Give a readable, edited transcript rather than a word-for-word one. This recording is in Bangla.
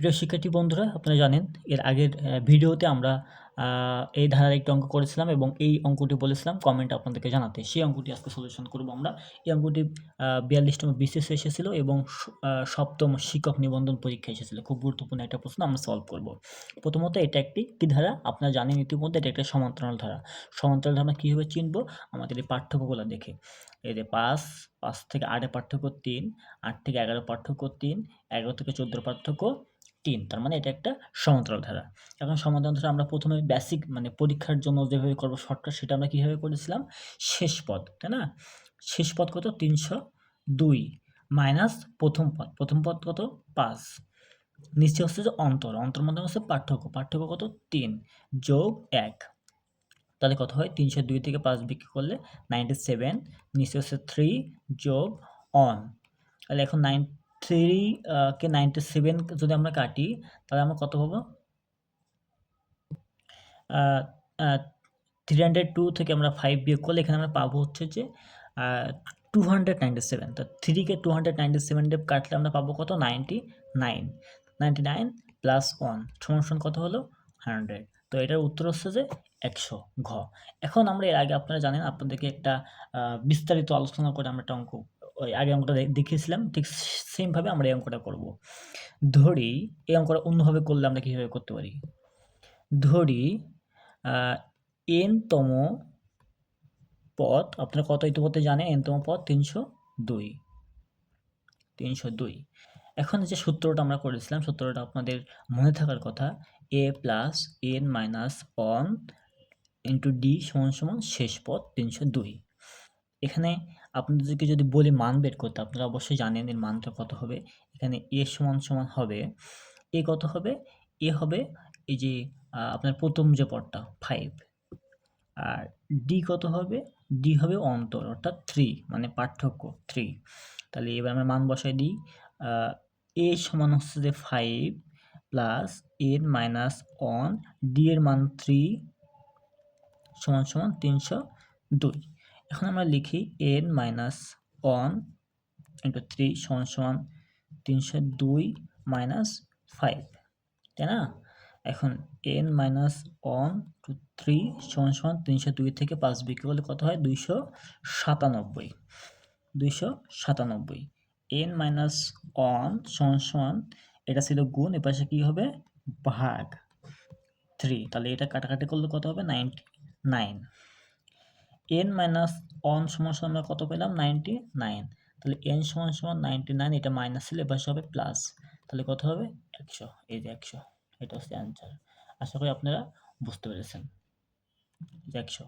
প্রিয় শিক্ষার্থী বন্ধুরা, আপনারা জানেন এর আগের ভিডিওতে আমরা এই ধারার একটি অঙ্ক করেছিলাম এবং এই অঙ্কটি বলেছিলাম কমেন্টে আপনাদেরকে জানাতে। সেই অঙ্কটি আজকে সলিউশন করব আমরা। এই অঙ্কটি 42তম বিসিএসে এসেছিল এবং 7ম শিক্ষক নিবন্ধন পরীক্ষায় এসেছিল। খুব গুরুত্বপূর্ণ একটা প্রশ্ন আমরা সলভ করব। প্রথমত এটা একটি কী ধারা? আপনারা জানেন ইতিমধ্যে এটা একটা সমান্তরাল ধারা। সমান্তরাল ধারা আমরা কীভাবে চিনব? আমাদের এই পার্থক্যগুলো দেখে। এই যে 5 থেকে 8 এর পার্থক্য 3, 8 থেকে 11 পার্থক্য 3, 11 থেকে 14 পার্থক্য 3। তার মানে এটা একটা সমান্তরাল ধারা। এখন সমান্তরাল ধারা আমরা প্রথমে বেসিক মানে পরীক্ষার জন্য যেভাবে করব শর্টকাট, সেটা আমরা কীভাবে করেছিলাম? শেষ পদ, তাই না? শেষ পদ কত? 302 মাইনাস প্রথম পদ কত? 5, নিচে হচ্ছে যে অন্তর মধ্যে হচ্ছে পার্থক্য কত? 3 যোগ 1, তাহলে কত হয়? 302 থেকে 5 বিক্রি করলে 97, নিচে হচ্ছে 3 যোগ 1, তাহলে এখন 3 কে 97 যদি আমরা কাটি তাহলে আমরা কত পাবো? 302 থেকে আমরা 5 বিয়োগ করলে এখানে আমরা পাবো হচ্ছে যে 297। তো 3 কে 297 দিয়ে কাটলে আমরা পাবো কত? 99 প্লাস 1 সমান কত হলো? 100। তো এটার উত্তর হচ্ছে যে 100, ঘ। এখন আমরা এর আগে আপনারা জানেন আপনাদেরকে একটা বিস্তারিত আলোচনা করে আমরা একটা অঙ্ক, ওই আগে অঙ্কটা দেখিয়েছিলাম, ঠিক সেমভাবে আমরা এই অঙ্কটা করব। ধরি এই অঙ্কটা অন্যভাবে করলে আমরা কীভাবে করতে পারি? ধরি n-তম পদ, আপনারা কত ইতিমধ্যে জানেন, n-তম পদ 302। এখন যে সূত্রটা আমরা করেছিলাম, সূত্রটা আপনাদের মনে থাকার কথা, a plus n minus 1 into D সমান শেষ পদ 302। এখানে আপনাদেরকে যদি বলি মান বের করতে, আপনারা অবশ্যই জানেন এর মানটা কত হবে। এখানে a সমান হবে, a কত হবে? a হবে এই যে আপনার প্রথম যে পদটা 5, আর ডি কত হবে? ডি হবে অন্তর, অর্থাৎ 3, মানে পার্থক্য 3। তাহলে এবার আমরা মান বসাই দিই। a সমান হচ্ছে যে 5 প্লাস n মাইনাস 1, ডি এর মান 3 সমান 302। এখন আমরা লিখি n মাইনাস 1 ইন্টু 3 সমান 302 মাইনাস 5, তাই না? এখন n মাইনাস 1 টু 3 সমান 302 থেকে 5 বিক্রি করলে কত হয়? 297। n মাইনাস 1 সমান এটা ছিল গুণ, এপাশে কি হবে? ভাগ 3, তাহলে এটা কাটাকাটি করলে কত হবে? 99। n মাইনাস 1 সমান আমরা কত পেলাম? 99। তাহলে n সমান 99, এটা মাইনাস ছিল, এপাশে হবে প্লাস, তাহলে কত হবে? 100। এই যে 100, এটা হচ্ছে অ্যান্সার। আশা করি আপনারা বুঝতে পেরেছেন। 100।